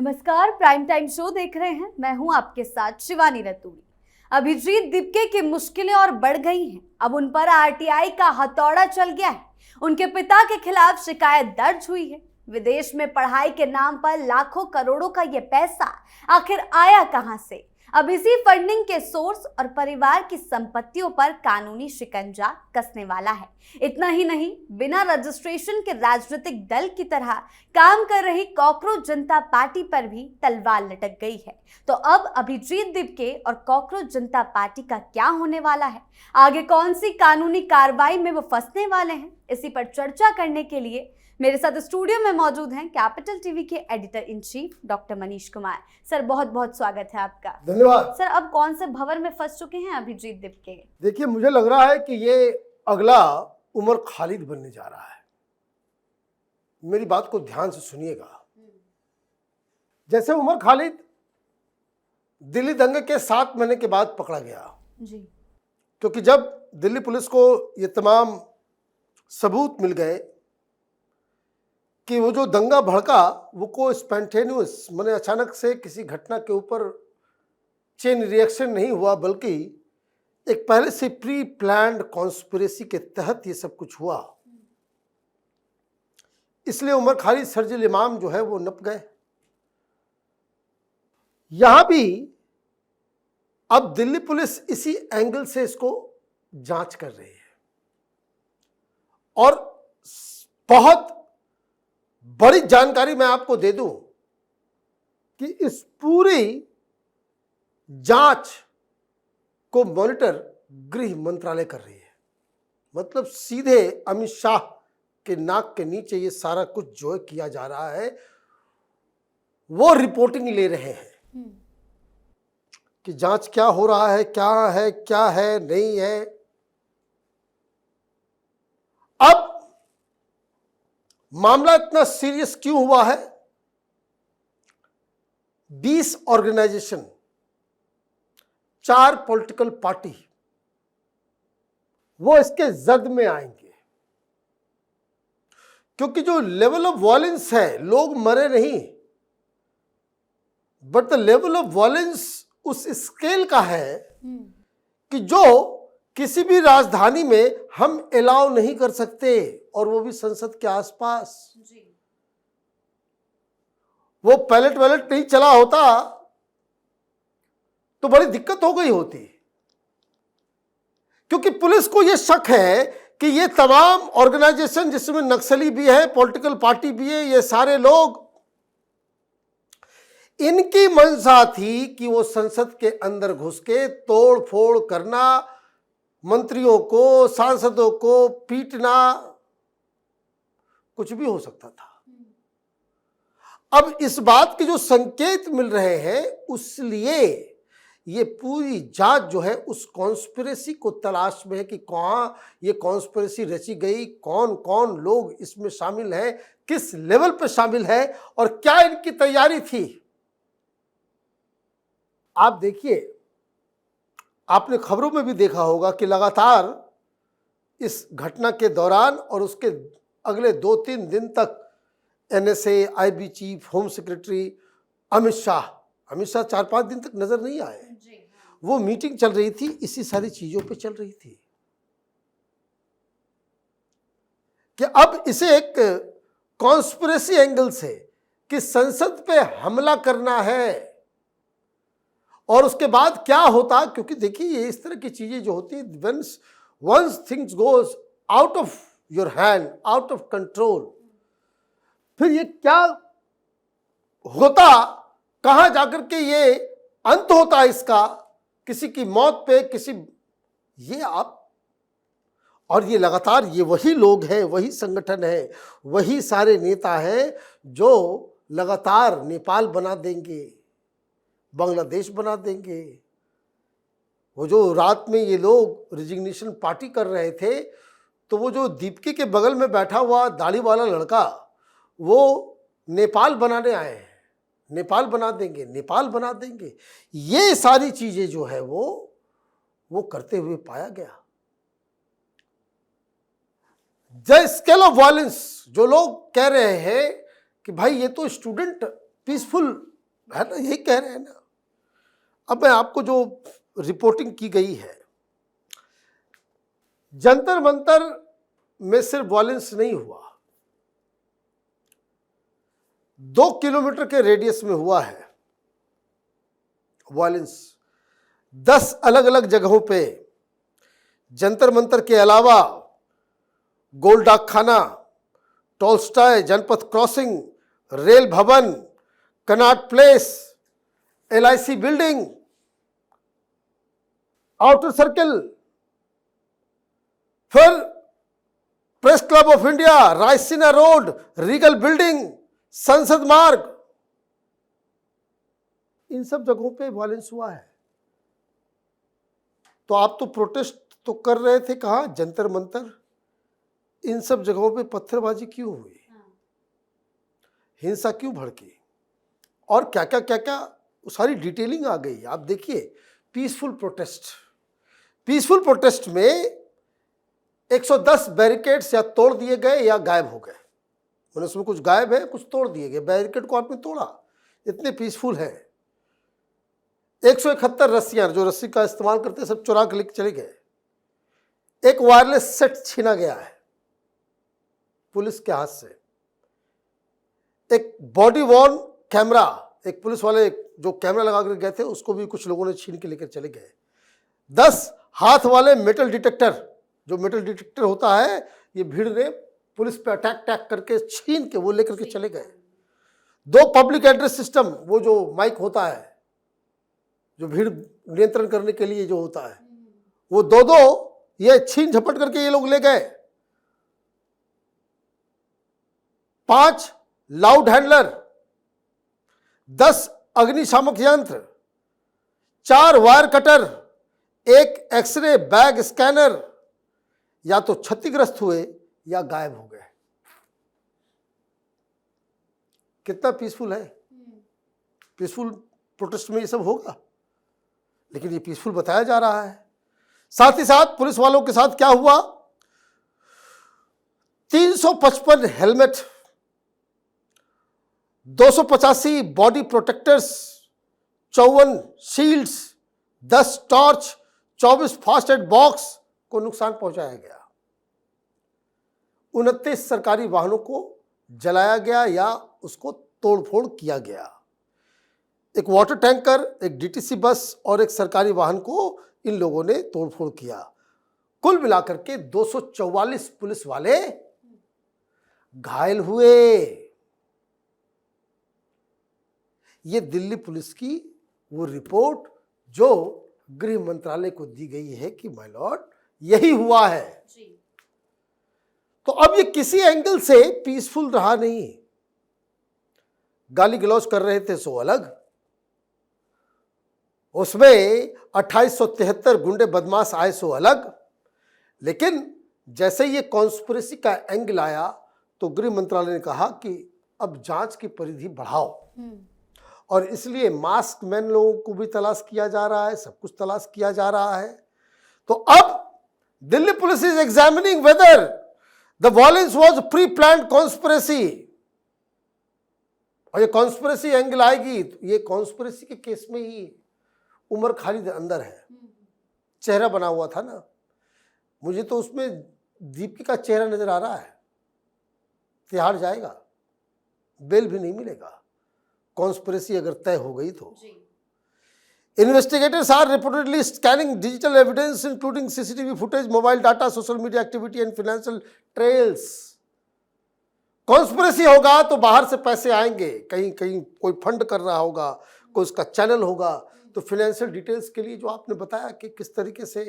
नमस्कार, prime time show देख रहे हैं। मैं हूं आपके साथ शिवानी रतूड़ी। अभिजीत दीपके की मुश्किलें और बढ़ गई हैं। अब उन पर आरटीआई का हथौड़ा चल गया है। उनके पिता के खिलाफ शिकायत दर्ज हुई है। विदेश में पढ़ाई के नाम पर लाखों करोड़ों का यह पैसा आखिर आया कहां से? अब इसी फंडिंग के सोर्स और परिवार की संपत्तियों पर कानूनी शिकंजा कसने वाला है। इतना ही नहीं, बिना रजिस्ट्रेशन के राजनीतिक दल की तरह काम कर रही कॉकरोच जनता पार्टी पर भी तलवार लटक गई है। तो अब अभिजीत दीपके और कॉकरोच जनता पार्टी का क्या होने वाला है? आगे कौन सी कानूनी कार्रवाई में वो फंसने वाले हैं? इसी पर चर्चा करने के लिए मेरे साथ स्टूडियो में मौजूद हैं कैपिटल टीवी के editor in chief doctor Manish Kumar. Sir, बहुत बहुत स्वागत है आपका। धन्यवाद। सर, अब कौन से भंवर में फंस चुके हैं अभिजीत दीपके? देखिए, मुझे लग रहा है कि ये अगला उमर खालिद बनने जा रहा है। मेरी बात को ध्यान से सुनिएगा। जैसे उमर खालिद दिल्ली दंगे के 7 महीने के बाद पकड़ा गया जी, क्योंकि जब दिल्ली पुलिस को ये तमाम सबूत मिल गए कि वो जो दंगा भड़का वो को स्पॉन्टेनियस माने अचानक से किसी घटना के ऊपर चेन रिएक्शन नहीं हुआ, बल्कि एक पहले से प्री प्लान्ड कॉन्स्पिरेसी के तहत ये सब कुछ हुआ, इसलिए उमर खालिद सर्जिल इमाम जो है वो नप गए। यहां भी अब दिल्ली पुलिस इसी एंगल से इसको जांच कर रही है और बहुत बड़ी जानकारी मैं आपको दे दूं कि इस पूरी जांच को मॉनिटर गृह मंत्रालय कर रही है। मतलब सीधे अमित शाह के नाक के नीचे ये सारा कुछ जो किया जा रहा है, वो रिपोर्टिंग ले रहे हैं कि जांच क्या हो रहा है, क्या है नहीं है। अब मामला इतना सीरियस क्यों हुआ है? 20 ऑर्गेनाइजेशन, 4 पॉलिटिकल पार्टी वो इसके जद में आएंगे, क्योंकि जो लेवल ऑफ वॉयलेंस है, लोग मरे नहीं, but the level of violence उस स्केल का है कि जो किसी भी राजधानी में हम अलाउ नहीं कर सकते, और वो भी संसद के आसपास। वो पैलेट वैलेट नहीं चला होता तो बड़ी दिक्कत हो गई होती, क्योंकि पुलिस को यह शक है कि ये तमाम ऑर्गेनाइजेशन, जिसमें नक्सली भी है, पॉलिटिकल पार्टी भी है, ये सारे लोग, इनकी मंशा थी कि वो संसद के अंदर घुस के तोड़ फोड़ करना, मंत्रियों को, सांसदों को पीटना, कुछ भी हो सकता था। अब इस बात के जो संकेत मिल रहे हैं, उसलिए ये पूरी जांच जो है उस कॉन्स्पिरेसी को तलाश में है कि कहां ये कॉन्स्पिरेसी रची गई, कौन कौन लोग इसमें शामिल हैं, किस लेवल पर शामिल है और क्या इनकी तैयारी थी। आप देखिए, आपने खबरों में भी देखा होगा कि लगातार इस घटना के दौरान और उसके अगले 2-3 दिन तक NSA, IB chief, home secretary Amit Shah 4-5 दिन तक नजर नहीं आए। वो मीटिंग चल रही थी, इसी सारी चीजों पे चल रही थी कि अब इसे एक कॉन्स्पिरेसी एंगल से कि संसद पे हमला करना है और उसके बाद क्या होता। क्योंकि देखिए, ये इस तरह की चीजें जो होती है, once things goes out of your hand, out of control, फिर ये क्या होता, कहां जाकर के ये अंत होता इसका, किसी की मौत पे, किसी ये आप, और ये लगातार ये वही लोग हैं, वही संगठन है, वही सारे नेता हैं जो लगातार नेपाल बना देंगे, बांग्लादेश बना देंगे। वो जो रात में ये लोग रिजिग्नेशन पार्टी कर रहे थे, तो वो जो दीपके के बगल में बैठा हुआ दाढ़ी वाला लड़का, वो नेपाल बनाने आए हैं, नेपाल बना देंगे, नेपाल बना देंगे। ये सारी चीजें जो है वो करते हुए पाया गया। द स्केल ऑफ वायलेंस, जो लोग कह रहे हैं कि भाई ये तो स्टूडेंट पीसफुल है ना, यही कह रहे हैं ना। अब मैं आपको जो रिपोर्टिंग की गई है, जंतर मंतर में सिर्फ वायलेंस नहीं हुआ, 2 किलोमीटर के रेडियस में हुआ है वायलेंस। 10 अलग अलग जगहों पे जंतर मंतर के अलावा Gol Dak Khana, Tolstoy Janpath crossing, Rail Bhavan, Connaught Place, LIC building, outer circle, फिर press club of India, Raisina road, Regal building, Sansad Marg, इन सब जगहों पे वायलेंस हुआ है। तो आप तो प्रोटेस्ट तो कर रहे थे, कहाँ, जंतर मंतर, इन सब जगहों पे पत्थरबाजी क्यों हुई, हिंसा क्यों भड़की, और क्या क्या क्या क्या सारी डिटेलिंग आ गई। आप देखिए, पीसफुल प्रोटेस्ट में 110 बैरिकेड्स या तोड़ दिए गए या गायब हो गए। मैंने उसमें कुछ गायब है, कुछ तोड़ दिए गए। बैरिकेड को आपने तोड़ा, इतने पीसफुल है। 171 रस्सियां, जो रस्सी का इस्तेमाल करते हैं, सब चुरा के लेके चले गए। एक वायरलेस सेट छीना गया है पुलिस के हाथ से। एक बॉडी वॉर्न कैमरा, एक पुलिस वाले जो कैमरा लगा कर गए थे, उसको भी कुछ लोगों ने छीन के लेकर चले गए। 10 हाथ वाले मेटल डिटेक्टर, जो मेटल डिटेक्टर होता है, ये भीड़ ने पुलिस पे अटैक करके छीन के वो लेकर के चले गए। 2 पब्लिक एड्रेस सिस्टम, वो जो माइक होता है, जो भीड़ नियंत्रण करने के लिए जो होता है, वो 2 ये छीन झपट करके ये लोग ले गए। 5 लाउड हैंडलर, 10 अग्निशामक यंत्र, 4 wire cutter, 1 x-ray bag scanner, या तो क्षतिग्रस्त हुए या गायब हो गए। कितना पीसफुल है। पीसफुल प्रोटेस्ट में ये सब होगा, लेकिन ये पीसफुल बताया जा रहा है। साथ ही साथ पुलिस वालों के साथ क्या हुआ, 355 helmet, 285 body protectors, 54 shields, 10 torch, 24 fast aid box को नुकसान पहुंचाया गया। 29 सरकारी वाहनों को जलाया गया या उसको तोड़फोड़ किया गया। एक वाटर टैंकर, एक DTC बस और एक सरकारी वाहन को इन लोगों ने तोड़फोड़ किया। कुल मिलाकर के 244 पुलिस वाले घायल हुए। ये दिल्ली पुलिस की वो रिपोर्ट जो गृह मंत्रालय को दी गई है कि माय लॉर्ड यही हुआ है जी। तो अब ये किसी एंगल से पीसफुल रहा नहीं। गाली गलौज कर रहे थे सो अलग, उसमें 2873 गुंडे बदमाश आए सो अलग, लेकिन जैसे ये कॉन्स्पिरेसी का एंगल आया तो गृह मंत्रालय ने कहा कि अब जांच की परिधि बढ़ाओ, और इसलिए मास्क मैन लोगों को भी तलाश किया जा रहा है, सब कुछ तलाश किया जा रहा है। तो अब Delhi police is examining whether the violence was pre planned conspiracy. और ये कॉन्स्पिरेसी एंगल आएगी तो ये कॉन्स्पिरेसी के केस में ही उमर खालिद अंदर है, चेहरा बना हुआ था ना, मुझे तो उसमें दीपिका का चेहरा नजर आ रहा है। तिहाड़ जाएगा, बेल भी नहीं मिलेगा कॉन्स्पिरेसी अगर तय हो गई तो। Investigators are reportedly scanning digital evidence including CCTV footage, mobile data, social media activity and financial trails. Conspiracy होगा तो बाहर से पैसे आएंगे, कहीं कहीं कोई फंड कर रहा होगा, कोई उसका चैनल होगा, तो फाइनेंशियल डिटेल्स के लिए जो आपने बताया कि किस तरीके से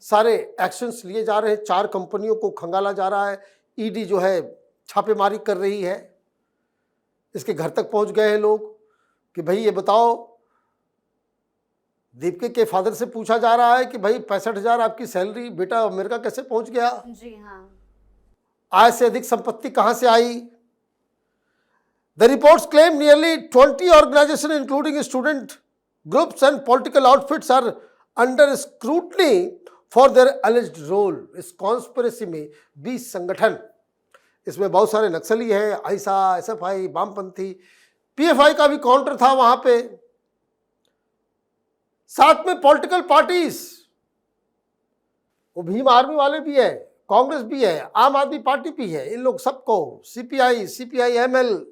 सारे एक्शंस लिए जा रहे हैं, 4 कंपनियों को खंगाला जा रहा है, ईडी जो है छापेमारी कर रही है, इसके घर तक पहुंच गए हैं लोग कि भाई ये बताओ, दीपिका के फादर से पूछा जा रहा है कि भाई 65,000 आपकी सैलरी, बेटा अमेरिका कैसे पहुंच गया? जी हाँ। आय से अधिक संपत्ति कहां से आई? The reports claim nearly 20 organisation including student groups and political outfits are under scrutiny for their alleged role. इस कॉन्स्पिरेसी में 20 संगठन, इसमें बहुत सारे नक्सली हैं, आईसा, SFI, वामपंथी, पीएफआई का भी काउंटर था वहां पे, साथ में पॉलिटिकल पार्टीज, वो भीम आर्मी वाले भी है, कांग्रेस भी है, आम आदमी पार्टी भी है, इन लोग सबको, सीपीआई, सीपीआई-एमएल,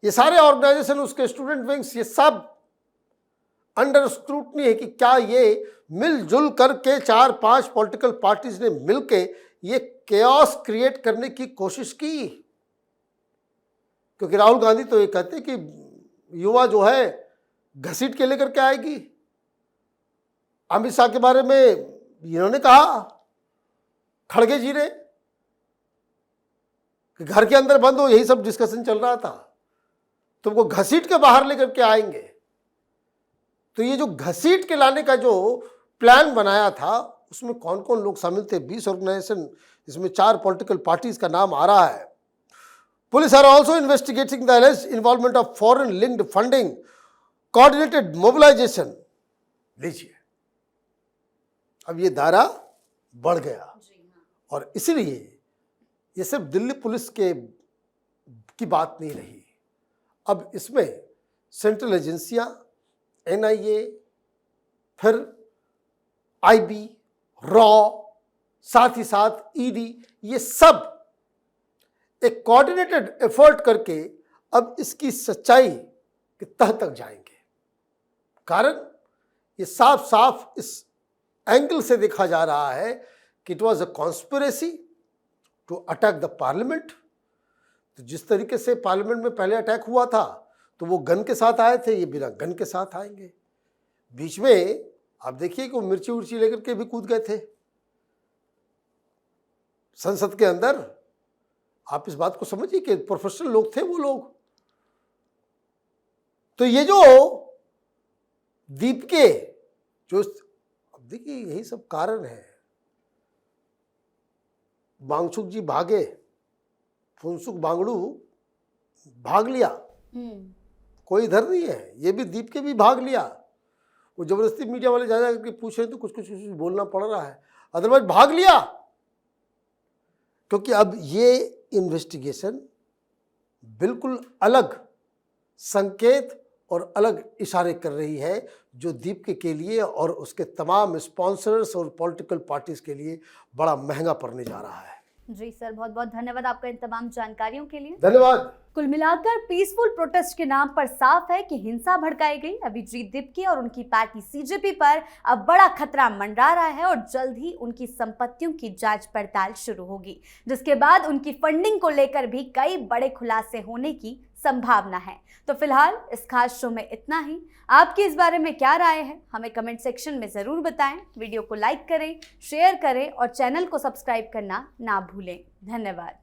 ये सारे ऑर्गेनाइजेशन, उसके स्टूडेंट विंग्स, ये सब अंडर स्क्रूटनी है कि क्या ये मिलजुल करके 4-5 पॉलिटिकल पार्टीज ने मिलके ये केओस क्रिएट करने की कोशिश की। क्योंकि राहुल गांधी तो ये कहते हैं कि युवा जो है घसीट के लेकर के आएगी। अमित शाह के बारे में इन्होंने कहा, खड़गे जी ने, कि घर के अंदर बंद हो, यही सब डिस्कशन चल रहा था, तुमको घसीट के बाहर लेकर के आएंगे। तो ये जो घसीट के लाने का जो प्लान बनाया था, उसमें कौन कौन लोग शामिल थे? 20 ऑर्गेनाइजेशन, इसमें 4 पॉलिटिकल पार्टीज का नाम आ रहा है। Police are also investigating the alleged involvement of foreign linked funding, coordinated mobilisation. लीजिए, अब ये दायरा बढ़ गया, और इसलिए ये सिर्फ दिल्ली पुलिस की बात नहीं रही। अब इसमें सेंट्रल एजेंसियां, एनआईए, फिर आईबी, रॉ, साथ ही साथ ईडी, ये सब एक कोऑर्डिनेटेड एफर्ट करके अब इसकी सच्चाई के तह तक जाएंगे। कारण ये साफ साफ इस एंगल से देखा जा रहा है कि it was a conspiracy to attack the parliament. तो जिस तरीके से पार्लियामेंट में पहले अटैक हुआ था, तो वो गन के साथ आए थे, ये बिना गन के साथ आएंगे। बीच में आप देखिए कि वो मिर्ची उर्ची लेकर के भी कूद गए थे संसद के अंदर। आप इस बात को समझिए कि प्रोफेशनल लोग थे वो लोग। तो ये जो दीप के जो, अब देखिए यही सब कारण है। बांगचुक जी भागे, फुनसुक बांगड़ू भाग लिया, कोई इधर नहीं है। ये भी दीप के भी भाग लिया। वो जबरदस्ती मीडिया वाले जा करके पूछ रहे तो कुछ कुछ बोलना पड़ रहा है, अदरवाइज भाग लिया। क्योंकि अब ये इन्वेस्टिगेशन बिल्कुल अलग संकेत और अलग इशारे कर रही है, जो दीप के लिए और उसके तमाम स्पॉन्सर्स और पॉलिटिकल पार्टीज के लिए बड़ा महंगा पड़ने जा रहा है। जी सर, बहुत बहुत धन्यवाद आपका इन तमाम जानकारियों के लिए। धन्यवाद। कुल मिलाकर पीसफुल प्रोटेस्ट के नाम पर साफ है कि हिंसा भड़काई गई। अभिजीत दीपके और उनकी पार्टी सीजेपी पर अब बड़ा खतरा मंडरा रहा है और जल्द ही उनकी संपत्तियों की जांच पड़ताल शुरू होगी, जिसके बाद उनकी फंडिंग को लेकर भी कई बड़े खुलासे होने की संभावना है। तो फिलहाल इस खास शो में इतना ही। आपकी इस बारे में क्या राय है, हमें कमेंट सेक्शन में जरूर बताएं। वीडियो को लाइक करें, शेयर करें और चैनल को सब्सक्राइब करना ना भूलें। धन्यवाद।